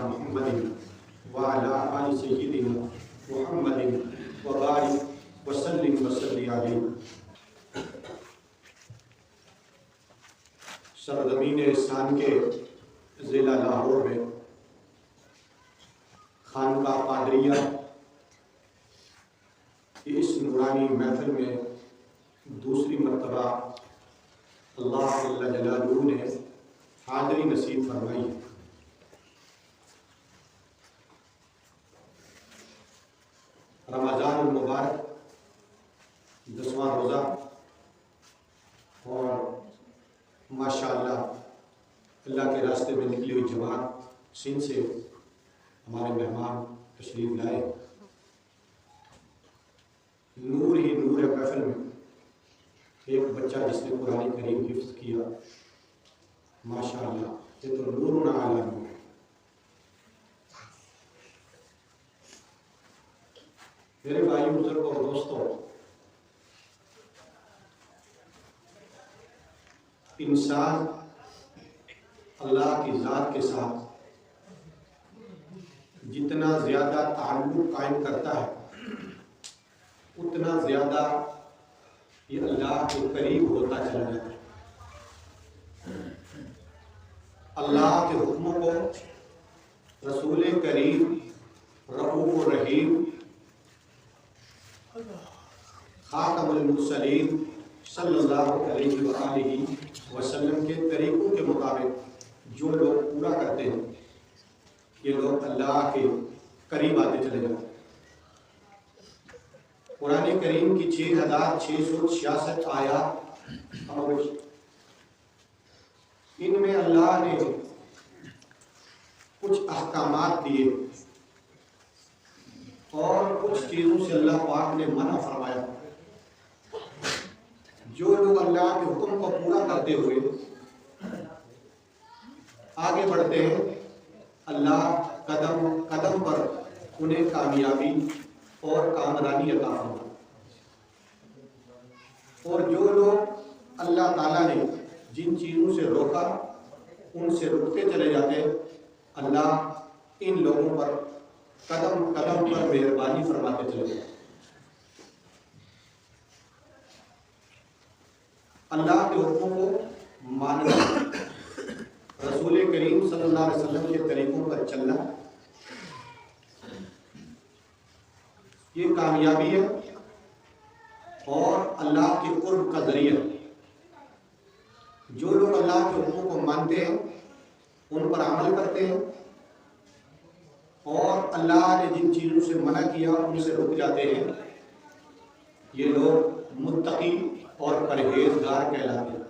محمد وعلى آل سيدنا محمد وبارك وسلم وصلی علیہ۔ سرزمین احسان کے ضلع لاہور میں خانقاہ قادریہ کی اس نورانی محفل میں دوسری مرتبہ اللہ جل جلالہ نے حاضری نصیب فرمائی ہے۔ رمضان المبارک 10واں روزہ اور ماشاءاللہ اللہ کے راستے میں نکلی ہوئی جماعت سندھ سے ہمارے مہمان تشریف لائے۔ نور ہی نور ہے محفل میں۔ ایک بچہ جس نے قرآن کریم حفظ کیا، ماشاءاللہ یہ تو نور علی نور ہے۔ میرے بھائی بزرگ اور دوستوں، انسان اللہ کی ذات کے ساتھ جتنا زیادہ تعلق قائم کرتا ہے اتنا زیادہ یہ اللہ کے قریب ہوتا چلا جاتا ہے۔ اللہ کے حکموں کو رسول کریم رؤوف الرحیم خاتم المرسلین صلی اللہ علیہ وآلہ وسلم کے طریقوں کے مطابق جو لوگ پورا کرتے ہیں یہ لوگ اللہ کے قریب آتے چلے جاتے ہیں۔ قرآن کریم کی 6666 آیات اور ان میں اللہ نے کچھ احکامات دیے اور کچھ چیزوں سے اللہ پاک نے منع فرمایا۔ جو لوگ اللہ کے حکم کو پورا کرتے ہوئے آگے بڑھتے ہیں اللہ قدم قدم پر انہیں کامیابی اور کامرانی عطا فرماتا ہے، اور جو لوگ اللہ تعالیٰ نے جن چیزوں سے روکا ان سے رکتے چلے جاتے ہیں، اللہ ان لوگوں پر قدم قدم پر مہربانی فرماتے چلے جاتے ہیں۔ اللہ کے حکموں کو ماننا، رسول کریم صلی اللہ علیہ وسلم کے طریقوں پر چلنا، یہ کامیابی ہے اور اللہ کے قرب کا ذریعہ۔ جو لوگ اللہ کے حکموں کو مانتے ہیں ان پر عمل کرتے ہیں اور اللہ نے جن چیزوں سے منع کیا ان سے رک جاتے ہیں، یہ لوگ متقی اور پرہیزگار کہلاتے ہیں۔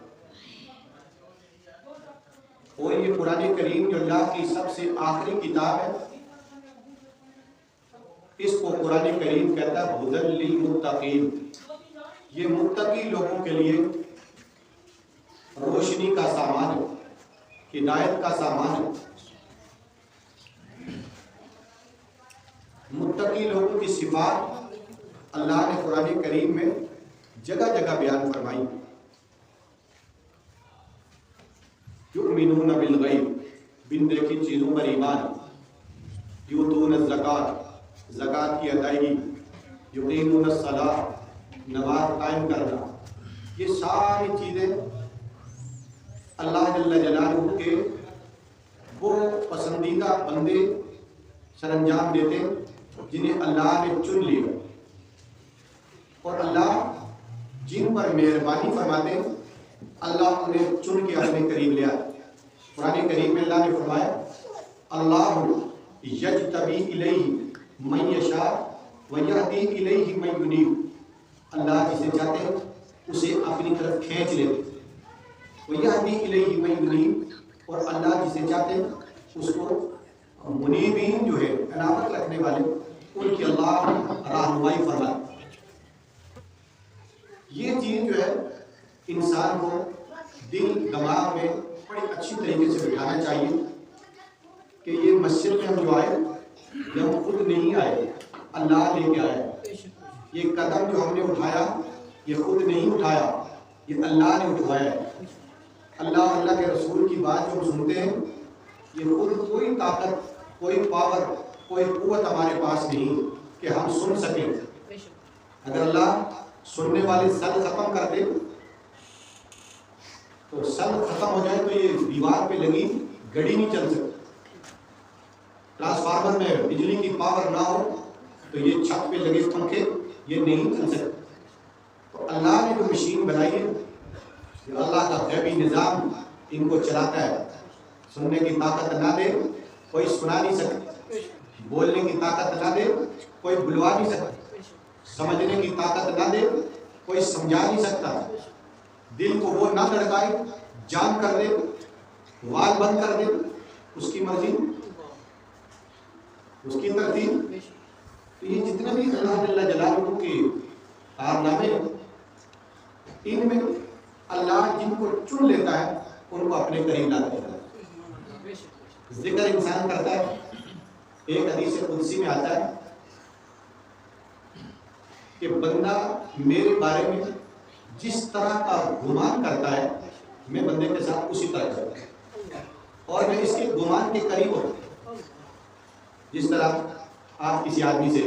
اور یہ قرآن کریم جو اللہ کی سب سے آخری کتاب ہے، اس کو قرآن کریم کہتا ہے ہدی للمتقین۔ یہ متقی لوگوں کے لیے روشنی کا سامان ہے، ہدایت کا سامان ہے۔ متقی لوگوں کی صفات اللہ نے قرآن کریم میں جگہ جگہ بیان فرمائی۔ یؤمنون بالغیب، بن دیکھی چیزوں پر ایمان، یؤتون الزکوٰۃ، زکوٰۃ کی ادائیگی، یقیمون الصلاۃ، نماز قائم کرنا، یہ ساری چیزیں اللہ جل جلالہ کے وہ پسندیدہ بندے سر انجام دیتے جنہیں اللہ نے چن لیا، اور اللہ جن پر مہربانی فرماتے ہیں اللہ انہیں چن کے اپنے قریب لے آتے۔ قرآن کریم میں اللہ نے فرمایا اللہ یجتبی الیہ من یشاء ویہدی الیہ من ینیب۔ اللہ جسے چاہتے ہیں اسے اپنی طرف کھینچ لیتے، ویہدی الیہ من ینیب، اور اللہ جسے چاہتے ہیں اس کو منیبین جو ہے عنابت رکھنے والے ان کی اللہ رہنمائی فرماتے۔ یہ چیز جو ہے انسان کو دل دماغ میں بڑی اچھی طریقے سے بٹھانا چاہیے کہ یہ مسجد میں ہم جو آئے یہ ہم خود نہیں آئے، اللہ لے کے آئے۔ یہ قدم جو ہم نے اٹھایا یہ خود نہیں اٹھایا، یہ اللہ نے اٹھایا ہے۔ اللہ کے رسول کی بات جو ہم سنتے ہیں یہ خود کوئی طاقت کوئی پاور، کوئی قوت ہمارے پاس نہیں کہ ہم سن سکیں۔ اگر اللہ سننے والے سل ختم کر دے تو سل ختم ہو جائے تو یہ دیوار پہ لگی گھڑی نہیں چل سکتی۔ ٹرانسفارمر میں بجلی کی پاور نہ ہو تو یہ چھت پہ لگے پنکھے یہ نہیں چل سکتے۔ تو اللہ نے جو مشین بنائی ہے، اللہ کا غیبی نظام ان کو چلاتا ہے۔ سننے کی طاقت نہ دے کوئی سنا نہیں سکتا، بولنے کی طاقت نہ دے کوئی بلوا نہیں سکتا، سمجھنے کی طاقت نہ دے کوئی سمجھا نہیں سکتا، دل کو وہ نہ دھڑکائے، جام کر دے، وال بند کر دے، اس کی مرضی، اس کی ترتیب۔ تو یہ جتنے بھی اللہ جل جلالہ کے کارنامے ان میں اللہ جن کو چن لیتا ہے ان کو اپنے قریب لاتا ہے۔ ذکر انسان کرتا ہے، ایک حدیث قدسی میں آتا ہے کہ بندہ میرے بارے میں جس طرح کا گمان کرتا ہے میں بندے کے ساتھ اسی طرح کرتا ہوں اور میں اس کے گمان کے قریب ہوتا ہوں۔ جس طرح آپ کسی آدمی سے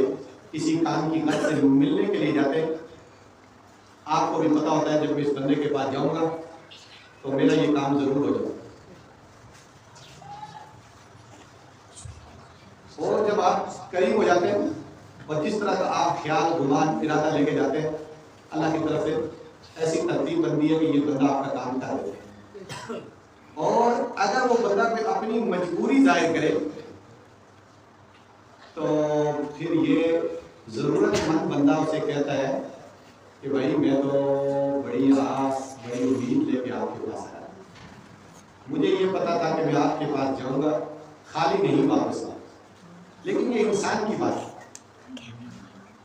کسی کام کی غرض سے ملنے کے لیے جاتے ہیں، آپ کو بھی پتا ہوتا ہے جب میں اس بندے کے پاس جاؤں گا تو میرا یہ کام ضرور ہو جائے گا، اور جب آپ قریب ہو جاتے ہیں اور جس طرح کا آپ خیال گمان ارادہ لے کے جاتے ہیں، اللہ کی طرف سے ایسی ترتیب بندی ہے کہ یہ بندہ آپ کا کام کر دے۔ اور اگر وہ بندہ پہ اپنی مجبوری ظاہر کرے تو پھر یہ ضرورت مند بندہ اسے کہتا ہے کہ بھائی میں تو بڑی آس بڑی امید لے کے آپ کے پاس آیا، مجھے یہ پتا تھا کہ میں آپ کے پاس جاؤں گا خالی نہیں واپس آؤں۔ لیکن یہ انسان کی بات ہے،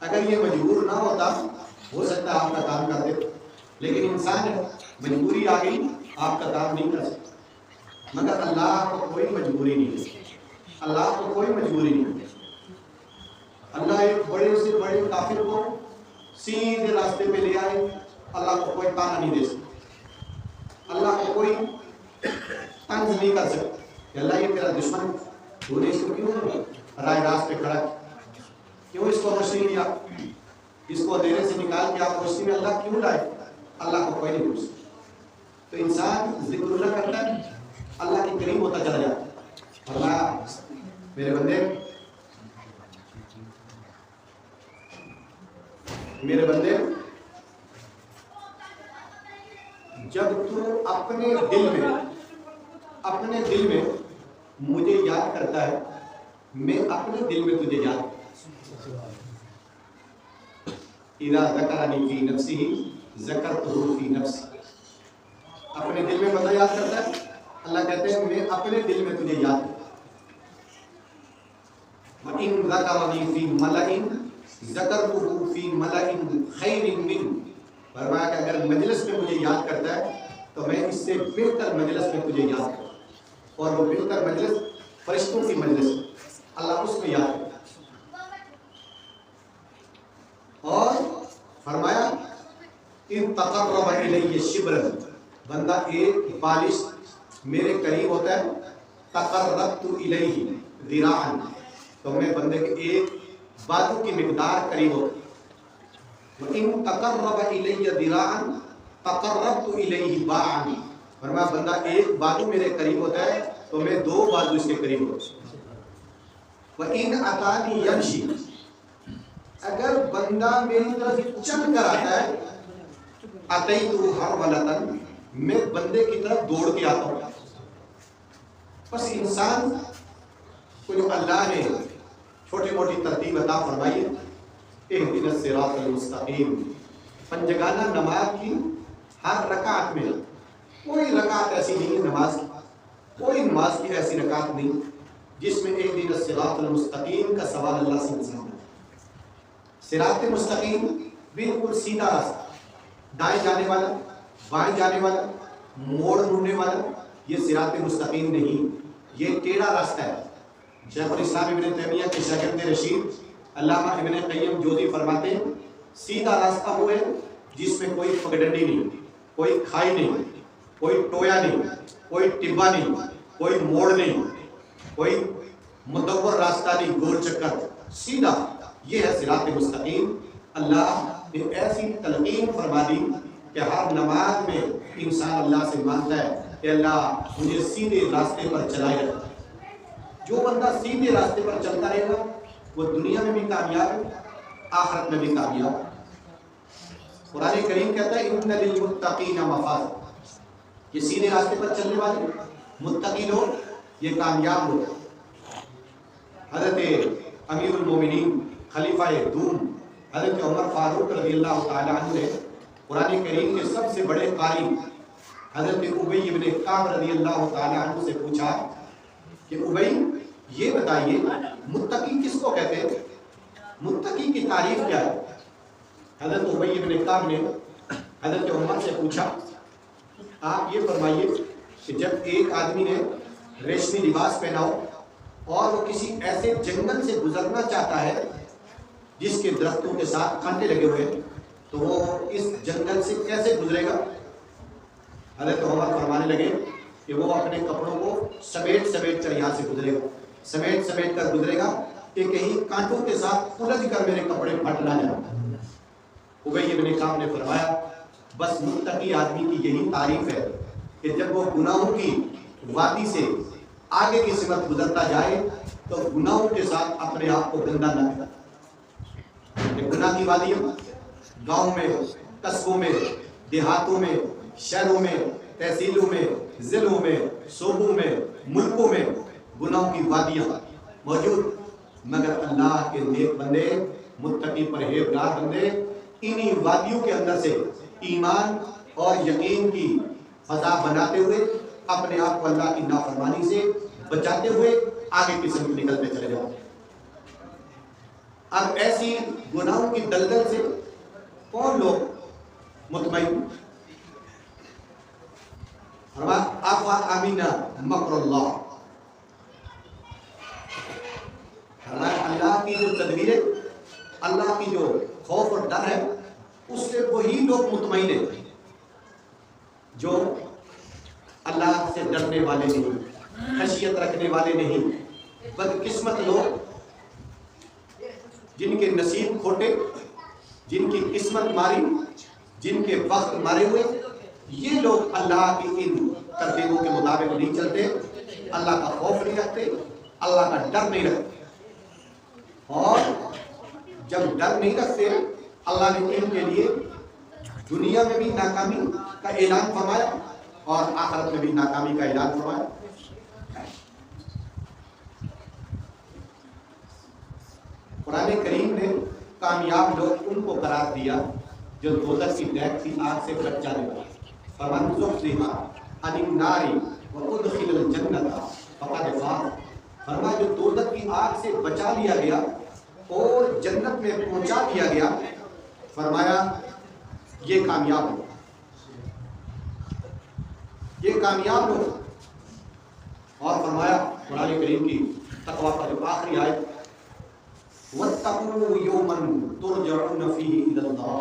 اگر یہ مجبور نہ ہوتا ہو سکتا ہے آپ کا کام کر دے، لیکن انسان ہے، مجبوری آ گئی آپ کا کام نہیں کر سکتا۔ مگر اللہ کو کوئی مجبوری نہیں ہے، اللہ کو کوئی مجبوری نہیں ہے۔ اللہ ایک بڑے سے بڑے کافر کو سیدھے راستے پہ لے آئے، اللہ کو کوئی تانا نہیں دے سکتا، اللہ کو کوئی طنز نہیں کر سکتا کہ اللہ یہ تیرا دشمن، تو نے اس کو کیوں رائے راست پہ کھڑا کیوں اس کو روشنی دیا، اس کو اندھیرے سے نکال کے آپ روشنی میں اللہ کیوں لائے؟ اللہ کو کوئی نہیں پوچھ سکتا۔ تو انسان ذکر اللہ کرتا ہے، اللہ کے قریب ہوتا چلا جاتا ہے۔ اللہ میرے بندے، میرے بندے، جب تو اپنے دل میں مجھے یاد کرتا ہے، میں اپنے دل میں تجھے یاد کرتا ہوں۔ اذا ذکرنی فی نفسہ ذکرتہ فی نفسی، اپنے دل میں بندہ یاد کرتا ہے، اللہ کہتے ہیں میں اپنے دل میں تجھے یاد کرتا ہوں۔ وَإِن ذَكَرَنِي فِي مَلَئٍ ذَكَرْتُهُ فِي مَلَئٍ خَيْرٍ مِّنْهُ، فرمایا کہ اگر مجلس میں مجھے یاد کرتا ہے تو میں اس سے بہتر مجلس میں تجھے یاد کرتا ہوں، اور وہ بہتر مجلس فرشتوں کی مجلس ہے، اللہ اس میں یاد کرتا ہے۔ اور فرمایا ان تقرب الی شبرا، بندہ ایک بالش میرے قریب ہوتا ہے، تقربت الیہ ذراعا، تو میں بندے کے ایک بازو کی مقدار قریب ہوتا ہے۔ وَإِن تَقَرَّبَ إِلَيَّ ذِرَاعًا تَقَرَّبْتُ إِلَيْهِ بَاعًا، فرمایا بندہ ایک بازو میرے قریب ہوتا ہے تو میں دو بازو اس کے قریب ہوتا ہوں۔ وَإِنْ أَتَانِي يَمْشِي، اگر بندہ میری طرف چل کر آتا ہے، أَتَيْتُهُ هَرْوَلَةً، میں بندے کی طرف دوڑ کے آتا ہوں۔ بس انسان کو جو اللہ نے چھوٹی موٹی ترتیب عطا فرمائی ہے، اہدنا الصراط المستقیم، پنجگانہ نماز کی ہر رکعت میں کوئی رکعت ایسی نہیں ہے نماز کی، کوئی نماز کی ایسی رکعت نہیں جس میں اہدنا الصراط المستقیم کا سوال اللہ سے انسان ہے۔ صراط مستقیم بالکل سیدھا راستہ، دائیں جانے والا، بائیں جانے والا، موڑ ڈھونڈنے والا، یہ صراط مستقیم نہیں، یہ ٹیڑھا راستہ ہے۔ شیخ الاسلام ابن تیمیہ کے شاگرد رشید علامہ ابن قیم جوزی فرماتے ہیں سیدھا راستہ وہ ہے جس میں کوئی پگڈنڈی نہیں، کوئی کھائی نہیں، کوئی ٹویا نہیں، کوئی ٹبا نہیں، کوئی موڑ نہیں، کوئی مدور راستہ نہیں، گول چکر، سیدھا، یہ ہے صراط مستقیم۔ اللہ نے ایسی تلقین فرما دی کہ ہر نماز میں انسان اللہ سے مانتا ہے کہ اللہ مجھے سیدھے راستے پر چلائے رکھا۔ جو بندہ سیدھے راستے پر چلتا رہے گا وہ دنیا میں بھی کامیاب ہے، آخرت میں بھی کامیاب ہے۔ قرآن کریم کہتا ہے ان للمتقین مفازا، یہ سیدھے راستے پر چلنے والے متقی لوگ یہ کامیاب لوگ۔ حضرت امیر المومنین خلیفہ دوم حضرت عمر فاروق رضی اللہ تعالیٰ عنہ نے قرآن کریم کے سب سے بڑے قاری حضرت ابی بن کعب رضی اللہ تعالیٰ عنہ سے پوچھا کہ ابی یہ بتائیے متقی کس کو کہتے ہیں، متقی کی تعریف کیا ہے؟ حضرت ابی بن کعب نے حضرت عمر سے پوچھا آپ یہ فرمائیے کہ جب ایک آدمی نے ریشمی لباس پہنا ہو اور وہ کسی ایسے جنگل سے گزرنا چاہتا ہے جس کے درختوں کے ساتھ کانٹے لگے ہوئے تو وہ اس جنگل سے کیسے گزرے گا؟ حضرت عمر فرمانے لگے کہ وہ اپنے کپڑوں کو سمیٹ سمیٹ کر یہاں سے گزرے گا، سمیٹ سمیٹ کر گزرے گا کہ کہیں کانٹوں کے ساتھ الجھ کر میرے کپڑے پھٹ نہ جائیں۔ ابی بن کعب نے فرمایا بس متقی آدمی کی یہی تعریف ہے کہ جب وہ گناہوں کی وادی سے آگے کی سمت گزرتا جائے تو گناہوں کے ساتھ اپنے آپ کو گندا نہ کرے۔ گناہ کی وادی گاؤں میں، قصبوں میں، دیہاتوں میں، شہروں میں، تحصیلوں میں، ضلعوں میں، صوبوں میں، ملکوں میں گناہوں کی وادیاں موجود، مگر اللہ کے نیک بندے، متقی پرہیزگار بندے انہی وادیوں کے اندر سے ایمان اور یقین کی فضا بناتے ہوئے اپنے آپ کو اللہ کی نافرمانی سے بچاتے ہوئے آگے کی سمت نکلتے چلے جاؤ۔ اب ایسی گناہوں کی دلدل سے کون لوگ مطمئن؟ افا امنا مکر اللہ، اللہ کی جو تدبیریں، اللہ کی جو خوف اور ڈر ہے اس سے وہی لوگ مطمئن ہیں جو اللہ سے ڈرنے والے نہیں، خشیت رکھنے والے نہیں۔ بدقسمت لوگ جن کے نصیب کھوٹے، جن کی قسمت ماری، جن کے وقت مارے ہوئے، یہ لوگ اللہ کی ان ترتیبوں کے مطابق نہیں چلتے، اللہ کا خوف نہیں رکھتے، اللہ کا ڈر نہیں رکھتے۔ اور جب ڈر نہیں رکھتے اللہ نے ان کے لیے دنیا میں بھی ناکامی کا اعلان فرمایا اور آخرت میں بھی ناکامی کا اعلان فرمایا۔ قرآن کریم نے کامیاب لوگ ان کو قرار دیا جو دوزخ کی دہک کی آگ سے بچ جانے والے۔ فمن زحزح عن النار وادخل الجنة فقد فاز، فرمایا جو دوزخ کی آگ سے بچا لیا گیا اور جنت میں پہنچا دیا گیا، فرمایا یہ کامیاب ہو، یہ کامیاب ہو۔ اور فرمایا قرآن کریم کی تقویٰ کا جو آخری آیت، وَاتَّقُوا يَوْمًا تُرْجَعُونَ فِيهِ إِلَى اللَّهِ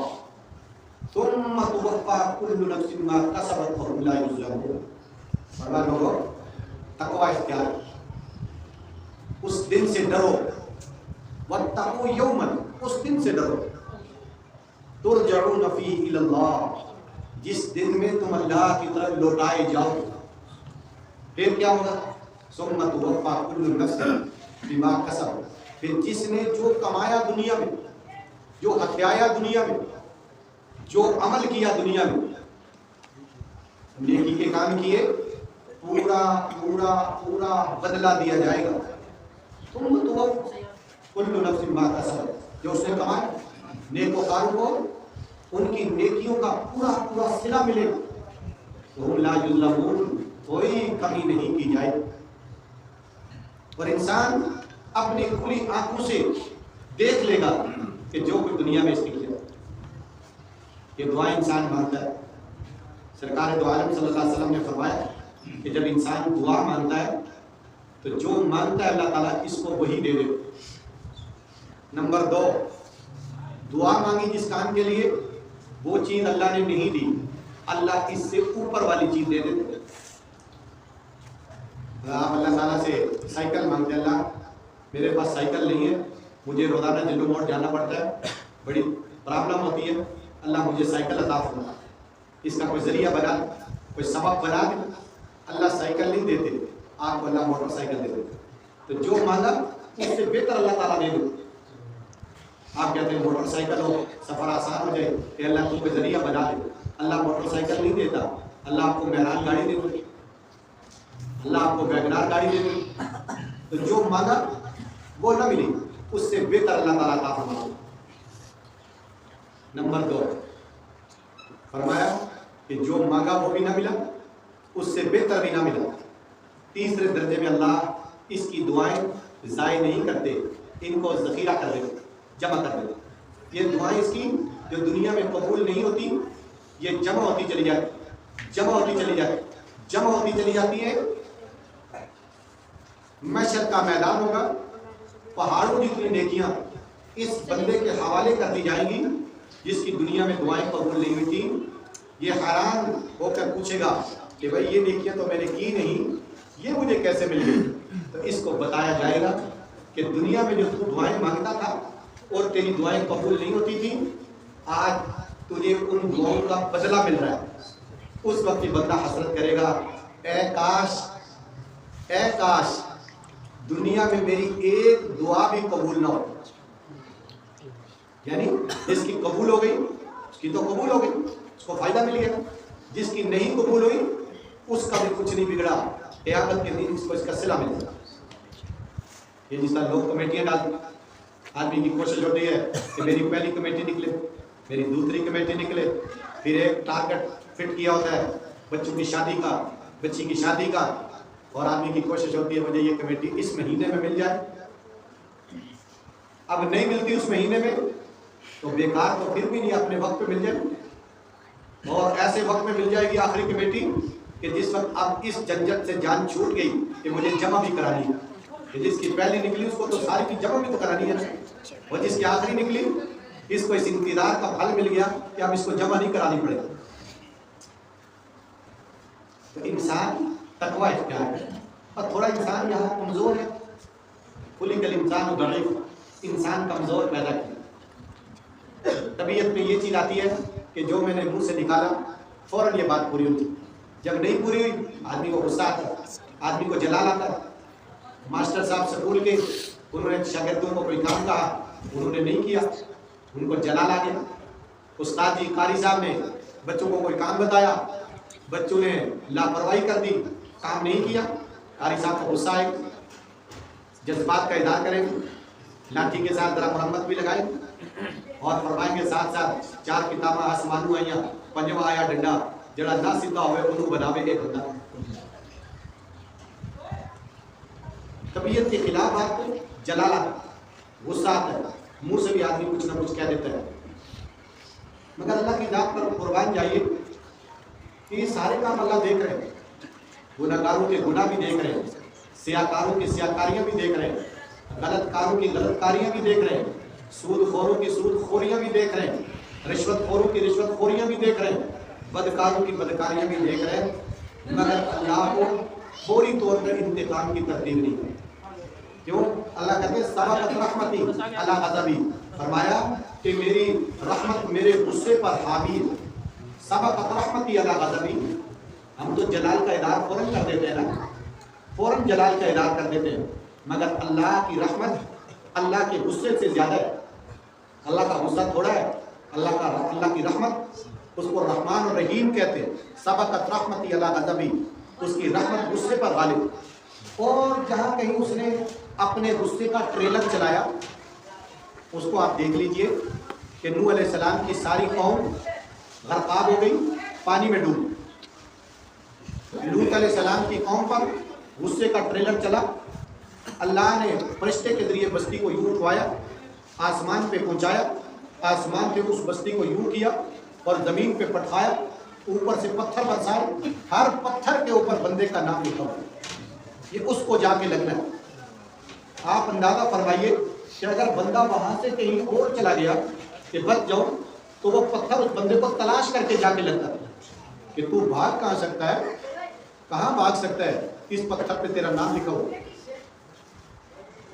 ثُمَّ تُوَفَّى كُلُّ نَفْسٍ مَا كَسَبَتْ وَهُمْ لَا يُظْلَمُونَ۔ فرمایا لوگو تقویٰ اختیار، اس دن سے ڈرو، وَاتَّقُوا يَوْمًا، اس دن سے ڈرو، تُرْجَعُونَ فِيهِ إِلَى اللَّهِ، جس دن میں تم اللہ کی طرف لوٹائے جاؤ۔ پھر کیا ہوگا؟ ثُمَّ تُوَفَّى كُلُّ نَفْسٍ بِمَا كَسَبَتْ، پھر جس نے جو کمایا دنیا میں، جو ہتھیایا دنیا میں، جو عمل کیا دنیا میں، نیکی کے کام کیے، پورا پورا پورا بدلہ دیا جائے گا۔ تم تو کل نفس ما کسبت، جو اس نے کمایا، نیکوکاروں کو ان کی نیکیوں کا پورا پورا صلہ ملے گا۔ تو لا یظلمون، کوئی کمی نہیں کی جائے۔ اور انسان اپنی کھلی آنکھوں سے دیکھ لے گا کہ جو کچھ دنیا میں اس نے کیا۔ یہ دعا انسان مانگتا ہے۔ سرکار دو عالم صلی اللہ علیہ وسلم نے فرمایا کہ جب انسان دعا مانگتا ہے تو جو مانگتا ہے اللہ تعالیٰ اس کو وہی دے دے۔ نمبر 2، دعا مانگی جس کام کے لیے وہ چیز اللہ نے نہیں دی، اللہ اس سے اوپر والی چیز دے دیتے۔ آپ اللہ تعالیٰ سے سائیکل مانگتے، اللہ میرے پاس سائیکل نہیں ہے، مجھے روزانہ جلو موڑ جانا پڑتا ہے، بڑی پرابلم ہوتی ہے، اللہ مجھے سائیکل عطا فرما، اس کا کوئی ذریعہ بنا دے، کوئی سبب بنا دے۔ اللہ سائیکل نہیں دیتے، آپ کو اللہ موٹر سائیکل دے دیتے، تو جو مانگا اس سے بہتر اللہ تعالیٰ دے دے۔ آپ کہتے ہیں موٹر سائیکل ہو سفر آسان ہو جائے کہ اللہ کو کوئی ذریعہ بنا دے، اللہ موٹر سائیکل نہیں دیتا، اللہ آپ کو مہران گاڑی دے دے، اللہ آپ کو ویگنار گاڑی دے دے، تو جو مانگا وہ نہ ملی، اس سے بہتر اللہ تعالیٰ عطا فرما۔ نمبر 2 فرمایا کہ جو مانگا وہ بھی نہ ملا، اس سے بہتر بھی نہ ملا۔ تیسرے درجے میں اللہ اس کی دعائیں ضائع نہیں کرتے، ان کو ذخیرہ کر دیتے، جمع کر دیتے۔ یہ دعائیں اس کی جو دنیا میں قبول نہیں ہوتی، یہ جمع ہوتی چلی جاتی، جمع ہوتی چلی جاتی، جمع ہوتی چلی جاتی ہے۔ محشر کا میدان ہوگا، پہاڑوں جتنی نیکیاں اس بندے کے حوالے کر دی جائیں گی جس کی دنیا میں دعائیں قبول نہیں ہوئی تھی۔ یہ حیران ہو کر پوچھے گا کہ بھائی یہ نیکیاں تو میں نے کی نہیں، یہ مجھے کیسے مل گئی؟ تو اس کو بتایا جائے گا کہ دنیا میں جو تو دعائیں مانگتا تھا اور تیری دعائیں قبول نہیں ہوتی تھی، آج تجھے ان دعاؤں کا بدلہ مل رہا ہے۔ اس وقت یہ بندہ حسرت کرے گا، اے کاش دنیا میں میری ایک دعا بھی قبول نہ ہو۔ یعنی جس کی قبول ہو گئی اس کی تو قبول ہو گئی، اس کو فائدہ مل گیا، جس کی نہیں قبول ہوئی اس کا بھی کچھ نہیں بگڑا، قیامت کے دن اس کو اس کا صلہ ملے گا۔ یہ جس طرح لوگ کمیٹیاں ڈالتے، آدمی کی کوشش ہوتی ہے کہ میری پہلی کمیٹی نکلے، میری دوسری کمیٹی نکلے، پھر ایک ٹارگٹ فٹ کیا ہوتا ہے بچوں کی شادی کا، بچی کی شادی کا، اور آدمی کی کوشش ہوتی ہے مجھے یہ کمیٹی اس مہینے میں مل جائے۔ اب نہیں ملتی اس مہینے میں تو بیکار تو پھر بھی نہیں، اپنے وقت پہ مل جائے، اور ایسے وقت میں مل جائے گی آخری کمیٹی کہ جس وقت اب اس جھنجھٹ سے جان چھوٹ گئی کہ مجھے جمع بھی کرانی ہے، کہ جس کی پہلی نکلی اس کو تو ساری کی جمع بھی تو کرانی ہے، اور جس کی آخری نکلی اس کو اس انتظار کا پھل مل گیا کہ اب اس کو جمع نہیں کرانی پڑے۔ تو انسان تقوی اختیار ہے، اور تھوڑا انسان یہاں کمزور ہے، خلق الانسان ضعیف، انسان کمزور پیدا کیا، طبیعت میں یہ چیز آتی ہے کہ جو میں نے منہ سے نکالا فوراً یہ بات پوری ہوتی، جب نہیں پوری ہوئی آدمی کو غصہ آتا ہے، آدمی کو جلال آتا ہے۔ ماسٹر صاحب سکول کے انہوں نے شاگردوں کو کوئی کام کہا، انہوں نے نہیں کیا، ان کو جلال آ گیا۔ استاد جی قاری صاحب نے بچوں کو کوئی کام بتایا، بچوں نے لاپرواہی کر دی، کام نہیں کیا، قاری صاحب کو غصہ آئے، جذبات کا اظہار کریں گے، لاٹھی کے ساتھ ذرا مرمت بھی لگائیں اور فرمائیں گے ساتھ ساتھ 4 کتاباں آسمانوں آئیاں، 5واں آیا ڈنڈا، جڑا نہ سیدھا ہوئے انہوں بناوے ایک بندہ۔ طبیعت کے خلاف آپ کو جلال آتا ہے، غصہ آتا ہے، منہ سے بھی آدمی کچھ نہ کچھ کہہ دیتا ہے، مگر اللہ کی ذات پر قربان جائیے کہ یہ سارے کام اللہ دیکھ رہے ہیں، گناہگاروں کے گناہ بھی دیکھ رہے ہیں، سیاکاروں کی سیاکاریاں بھی دیکھ رہے ہیں، غلط کاروں کی غلط کاریاں بھی دیکھ رہے ہیں، سود خوروں کی سود خوریاں بھی دیکھ رہے ہیں، رشوت خوروں کی رشوت خوریاں بھی دیکھ رہے ہیں، بدکاروں کی بدکاریاں بھی دیکھ رہے ہیں، مگر اللہ کو فوری طور پر انتقام کی ترتیب نہیں ہے۔ کیوں؟ اللہ کہتے ہیں سبقت رحمتی علی غضبی، فرمایا کہ میری رحمت میرے غصے پر حاوی ہے۔ سبقت رحمتی علی غضبی، ہم تو جلال کا اظہار فوراً کر دیتے ہیں نا، فوراً جلال کا اظہار کر دیتے ہیں، مگر اللہ کی رحمت اللہ کے غصے سے زیادہ ہے۔ اللہ کا غصہ تھوڑا ہے، اللہ کی رحمت، اس کو رحمان اور رحیم کہتے ہیں۔ سبقت رحمتی علی غضبی، اس کی رحمت غصے پر غالب۔ اور جہاں کہیں اس نے اپنے غصے کا ٹریلر چلایا، اس کو آپ دیکھ لیجئے کہ نوح علیہ السلام کی ساری قوم غرقاب ہو گئی، پانی میں ڈوب۔ لوط علیہ السلام کی قوم پر غصے کا ٹریلر چلا، اللہ نے فرشتے کے ذریعے بستی کو یوں اٹھوایا، آسمان پہ پہنچایا، آسمان پہ اس بستی کو یوں کیا اور زمین پہ پٹھایا، اوپر سے پتھر برسائے، ہر پتھر کے اوپر بندے کا نام لکھا ہوا، یہ اس کو جا کے لگنا ہے۔ آپ اندازہ فرمائیے کہ اگر بندہ وہاں سے کہیں اور چلا گیا کہ بچ جاؤ، تو وہ پتھر اس بندے کو تلاش کر کے جا کے لگتا کہ تو بھاگ کہاں سکتا ہے، کہاں بھاگ سکتا ہے، اس پتھر پہ تیرا نام لکھا ہو۔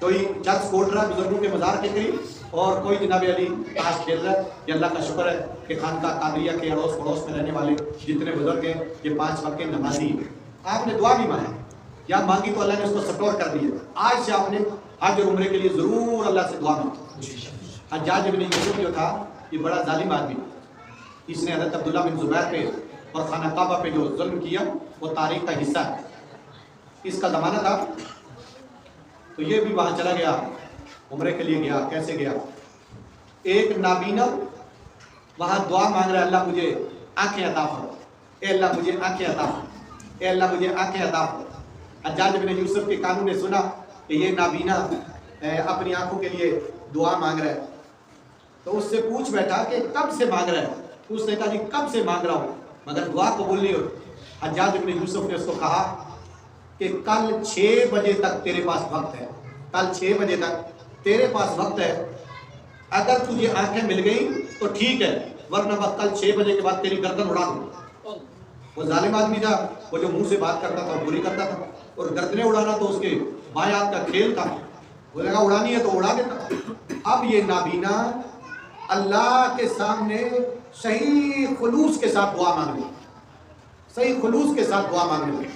کوئی چرس کوٹ رہا ہے بزرگوں کے مزار کے قریب، اور کوئی جناب علی تاش کھیل رہا ہے۔ یہ اللہ کا شکر ہے کہ خانقاہ قادریہ کے اڑوس پڑوس میں رہنے والے جتنے بزرگ ہیں یہ 5 وقت کے نمازی ہیں۔ آپ نے دعا بھی مانگی یا مانگی تو اللہ نے اس کو سٹور کر دیا۔ آج سے آپ نے حج اور عمرے کے لیے ضرور اللہ سے دعا مانگی۔ حجاج ابن یوسف جو تھا یہ بڑا ظالم آدمی، اس نے حضرت عبداللہ بن زبیر پہ اور خانہ کعبہ پہ جو ظلم کیا وہ تاریخ کا حصہ ہے۔ اس کا زمانہ تھا تو یہ بھی وہاں چلا گیا، عمرے کے لیے گیا۔ کیسے گیا؟ ایک نابینا وہاں دعا مانگ رہا ہے، اللہ مجھے آنکھیں عطا فرما، اے اللہ مجھے آنکھیں عطا فرما، اے اللہ مجھے آنکھیں عطا فرما۔ حجاج بن یوسف کے کانوں نے سنا کہ یہ نابینا اپنی آنکھوں کے لیے دعا مانگ رہا ہے، تو اس سے پوچھ بیٹھا کہ کب سے مانگ رہا ہے؟ اس نے کہا جی کب سے مانگ رہا ہوں مگر دعا قبول نہیں ہوتی۔ حجاج بن یوسف نے اس کو کہا کہ کل 6 بجے تک تیرے پاس وقت ہے، کل 6 بجے تک تیرے پاس وقت ہے، اگر تجھے آنکھیں مل گئی تو ٹھیک ہے، ورنہ بس کل 6 بجے کے بعد تیری گردن اڑا دوں۔ وہ ظالم آدمی تھا، وہ جو منہ سے بات کرتا تھا وہ بری کرتا تھا، اور گردنیں اڑانا تو اس کے بائیں ہاتھ کا کھیل تھا، وہ لگا اڑانی ہے تو اڑا دیتا۔ اب یہ نابینا اللہ کے سامنے صحیح خلوص کے ساتھ دعا مانگ لی، صحیح خلوص کے ساتھ دعا مانگ لی۔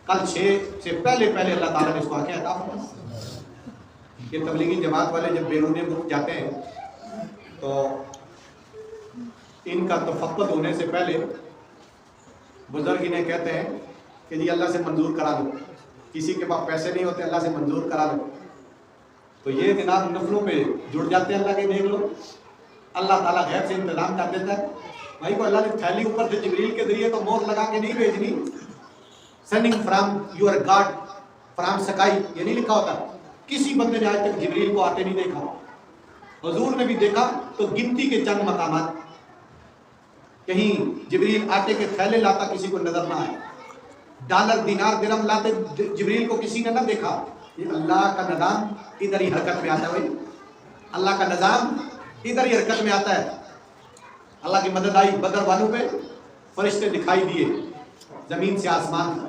کل 6 سے پہلے اللہ تعالیٰ نے اس کو آنکھیں عطا فرمائی۔ یہ تبلیغی جماعت والے جب بیرون ملک جاتے ہیں تو ان کا تفقد ہونے سے پہلے بزرگ انہیں کہتے ہیں کہ جی اللہ سے منظور کرا دو، کسی کے پاس پیسے نہیں ہوتے اللہ سے منظور کرا دو، تو یہ جناب نفلوں پہ جڑ جاتے ہیں۔ اللہ کے دیکھ لو، اللہ تعالیٰ غیب سے انتظام کر دیتا ہے۔ بھائی کو اللہ نے تھیلی اوپر سے جبریل کے ذریعے تو مور لگا کے نہیں بھیجنی، sending from your god from sky, یہ نہیں لکھا ہوتا۔ کسی بندے نے آج تک جبریل کو آتے نہیں دیکھا، حضور نے بھی دیکھا تو گنتی کے چند مقامات، کہیں جبریل آٹے کے تھیلے لاتا کسی کو نظر نہ آئے، ڈالر دینار درہم لاتے جبریل کو کسی نے نہ دیکھا۔ یہ اللہ کا نظام ادھر ہی حرکت میں آتا ہے، بھائی اللہ کا نظام ادھر ہی حرکت میں آتا ہے۔ اللہ کی مدد آئی بدر والوں پہ، فرشتے دکھائی دیے زمین سے آسمان کا۔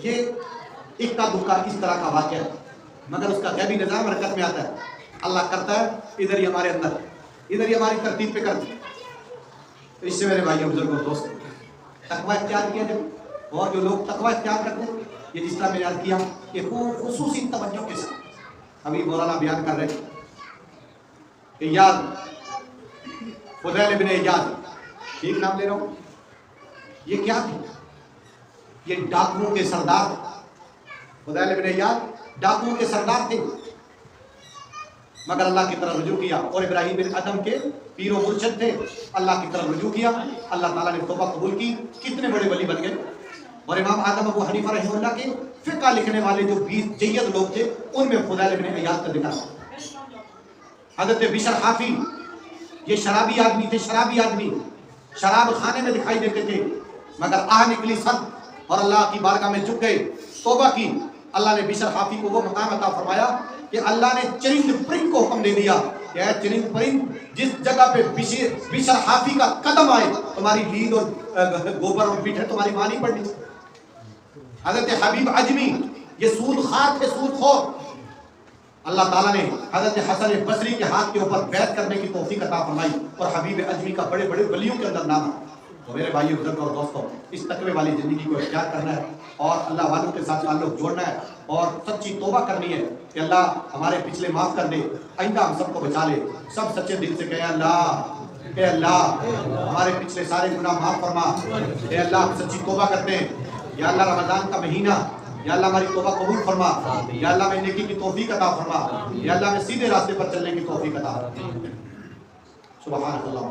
یہ اکا دکا اس طرح کا واقعہ ہے، مگر اس کا غیبی نظام حرکت میں آتا ہے۔ اللہ کرتا ہے ادھر ہی ہمارے اندر، ادھر ہی ہماری ترتیب پہ کرتی ہے۔ اس سے میرے بھائیوں بزرگوں دوست تقوی اختیار کیا جائے، اور جو لوگ تقوی اختیار کرتے ہیں یہ جس طرح میں یاد کیا کہ خصوصی توجہ کے ساتھ ابھی مولانا بیان کر رہے ہیں ایاز، فضیل ابن ایاز، ٹھیک نام لے رہا ہوں، یہ کیا تھی؟ یہ ڈاکوؤں کے سردار، فضیل ابن ایاز ڈاکوؤں کے سردار تھے، مگر اللہ کی طرف رجوع کیا، اور ابراہیم بن ادم کے پیر و مرشد تھے، اللہ کی طرف رجوع کیا، اللہ تعالیٰ نے توبہ قبول کی، کتنے بڑے ولی بن گئے۔ اور امام آدم ابو حنیفہ رحمہ اللہ کے فقہ لکھنے والے جو 20 جید لوگ تھے ان میں فضیل ابن ایاز کا ذکر ہے۔ حضرت بشر حافی یہ شرابی آدمی تھے، شرابی آدمی شراب خانے میں دکھائی دیتے تھے، مگر آہ نکلی سر اور اللہ کی بارگاہ میں جھک گئے، توبہ کی۔ اللہ نے بشر حافی کو وہ مقام عطا فرمایا کہ اللہ نے چرند پرند کو حکم دے دیا کہ اے چرند پرند جس جگہ پہ بشر حافی کا قدم آئے تمہاری لید اور گوبر اور پیٹھے تمہاری ماں نہیں پڑنی۔ حضرت حبیب عجمی یہ سود خور تھے، سود خور، اللہ تعالیٰ نے حضرت حسن بصری کے ہاتھ کے اوپر بیعت کرنے کی توفیق عطا فرمائی، اور حبیب عجمی کا بڑے بڑے ولیوں کے اندر نام ہے۔ تو میرے بھائیو بزرگوں اور دوستوں، اس تقوی والی زندگی کو اختیار کرنا ہے اور اللہ والوں کے ساتھ تعلق جوڑنا ہے اور سچی توبہ کرنی ہے کہ اللہ ہمارے پچھلے معاف کر دے، آئندہ ہم سب کو بچا لے۔ سب سچے دل سے کہیں اے اللہ ہمارے پچھلے سارے گناہ معاف فرما، اے اللہ ہم سچی توبہ کرتے ہیں، یا اللہ رمضان کا مہینہ، یا اللہ ہماری توبہ قبول فرما، یا اللہ میں نیکی کی توفیق عطا فرما، یا اللہ میں سیدھے راستے پر چلنے کی توفیق عطا فرما۔ سبحان اللہ۔